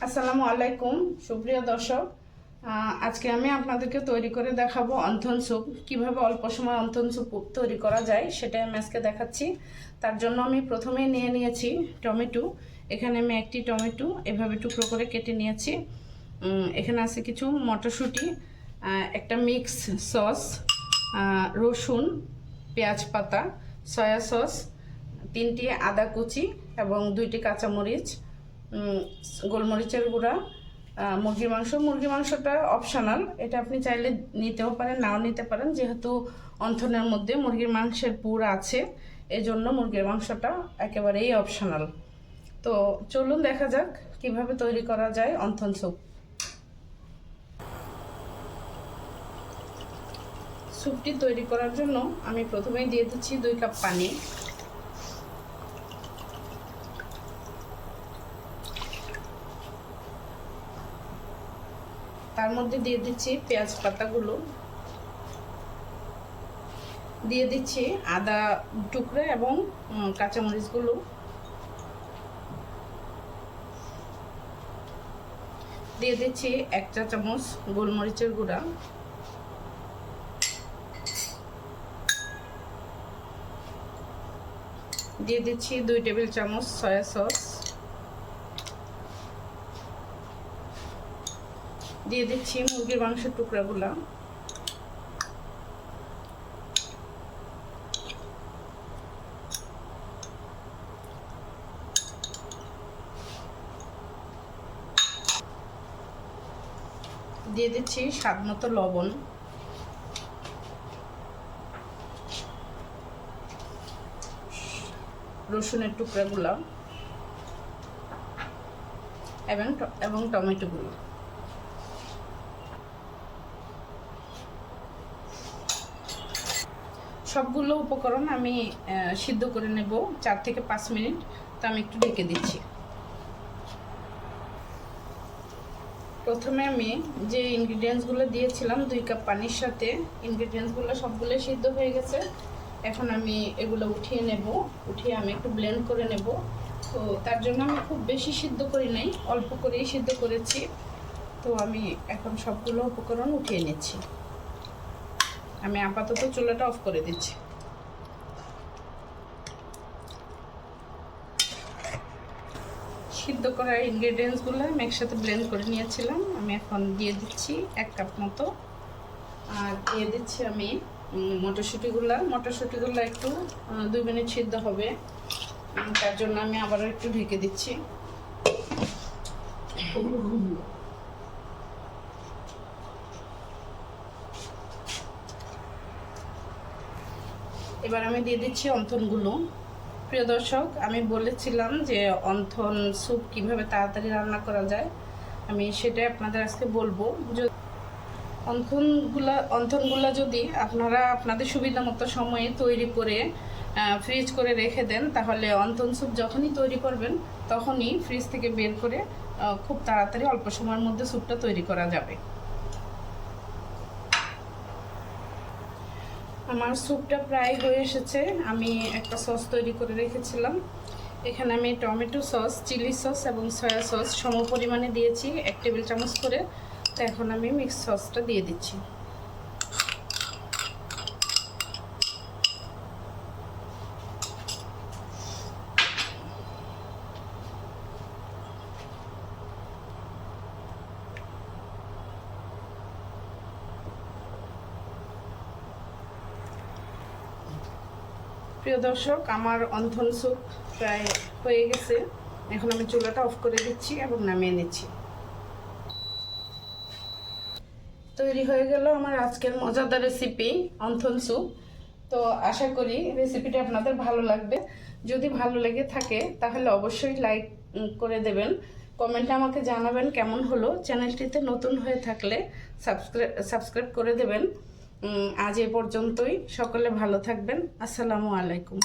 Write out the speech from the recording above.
আসসালামু আলাইকুম সুপ্রিয় দর্শক, আজকে আমি আপনাদেরকে তৈরি করে দেখাবো অন্থন স্যুপ। কিভাবে অল্প সময় অন্থন স্যুপ তৈরি করা যায় সেটাই আমি আজকে দেখাচ্ছি। তার জন্য আমি প্রথমেই নিয়ে নিয়েছি টমেটো। এখানে আমি একটি টমেটো এভাবে টুকরো করে কেটে নিয়েছি। এখানে আছে কিছু মটরশুঁটি, একটা মিক্স সস, রসুন, পেঁয়াজ পাতা, সয়া সস, 3টি আদা কুচি এবং 2টি কাঁচামরিচ, গোলমরিচের গুঁড়া, মুরগির মাংসটা অপশনাল, এটা আপনি চাইলে নিতেও পারেন নাও নিতে পারেন। যেহেতু অন্থনের মধ্যে মুরগির মাংসের পুর আছে, এজন্য মুরগির মাংসটা একেবারেই অপশনাল। তো চলুন দেখা যাক কিভাবে তৈরি করা যায় অন্থন স্যুপ। স্যুপটি তৈরি করার জন্য আমি প্রথমেই দিয়ে দিচ্ছি 2 কাপ পানি। তার মধ্যে দিয়ে দিচ্ছি পেঁয়াজ পাতাগুলো, দিয়ে দিচ্ছি আদা টুকরা এবং কাঁচামরিচগুলো, দিয়ে দিচ্ছি 1 চা চামচ গোলমরিচের গুঁড়া, দিয়ে দিচ্ছি 2 টেবিল চামচ সয়া সস, দিয়ে দিচ্ছি মুরগির মাংসের টুকরাগুলা, দিয়ে দিচ্ছি স্বাদ মতো লবণ, রসুনের টুকরাগুলা এবং টমেটোগুলো। সবগুলো উপকরণ আমি সিদ্ধ করে নেব 4 থেকে 5 মিনিট। তো আমি একটু ঢেকে দিচ্ছি। প্রথমে আমি যে ইনগ্রিডিয়েন্টসগুলো দিয়েছিলাম 2 কাপ পানির সাথে, ইনগ্রিডিয়েন্টসগুলো সবগুলো সিদ্ধ হয়ে গেছে। এখন আমি এগুলো উঠিয়ে নেব, উঠিয়ে আমি একটু ব্লেন্ড করে নেব। তো তার জন্য আমি খুব বেশি সিদ্ধ করি নাই, অল্প করেই সিদ্ধ করেছি। তো আমি এখন সবগুলো উপকরণ উঠিয়ে নিচ্ছি। আমি আপাতত চুলাটা অফ করে দিচ্ছি। সিদ্ধ করা ইনগ্রেডিয়েন্টসগুলো আমি একসাথে ব্লেন্ড করে নিয়েছিলাম। আমি এখন দিয়ে দিচ্ছি 1 কাপ মতো, আর দিয়ে দিচ্ছি আমি মটরশুঁটিগুলো একটু 2 মিনিট সিদ্ধ হবে। তার জন্য আমি আবারও একটু ঢেকে দিচ্ছি। এবার আমি দিয়ে দিচ্ছি অন্থনগুলো। প্রিয় দর্শক, আমি বলেছিলাম যে অন্থন স্যুপ কিভাবে তাড়াতাড়ি রান্না করা যায়, আমি সেটাই আপনাদের আজকে বলবো। অন্থনগুলা যদি আপনারা আপনাদের সুবিধা মতো সময়ে তৈরি করে ফ্রিজ করে রেখে দেন, তাহলে অন্থন স্যুপ যখনই তৈরি করবেন তখনই ফ্রিজ থেকে বের করে খুব তাড়াতাড়ি অল্প সময়ের মধ্যে স্যুপটা তৈরি করা যাবে। আমার স্যুপটা প্রায় হয়ে এসেছে। আমি একটা সস তৈরি করে রেখেছিলাম। এখানে আমি টমেটো সস, চিলি সস এবং সয়া সস সম পরিমাণে দিয়েছি, 1 টেবিল চামচ করে। তো এখন আমি মিক্স সসটা দিয়ে দিচ্ছি। প্রিয় দর্শক, আমার অন্থন স্যুপ প্রায় হয়ে গেছে। এখন আমি চুলাটা অফ করে দিচ্ছি এবং নামিয়ে নিচ্ছি। তৈরি হয়ে গেল আমার আজকের মজাদার রেসিপি অন্থন স্যুপ। তো আশা করি রেসিপিটা আপনাদের ভালো লাগবে। যদি ভালো লেগে থাকে তাহলে অবশ্যই লাইক করে দেবেন, কমেন্টে আমাকে জানাবেন কেমন হলো। চ্যানেলটিতে নতুন হয়ে থাকলে সাবস্ক্রাইব করে দেবেন। আজ এ পর্যন্তই। সকলে ভালো থাকবেন। আসসালামু আলাইকুম।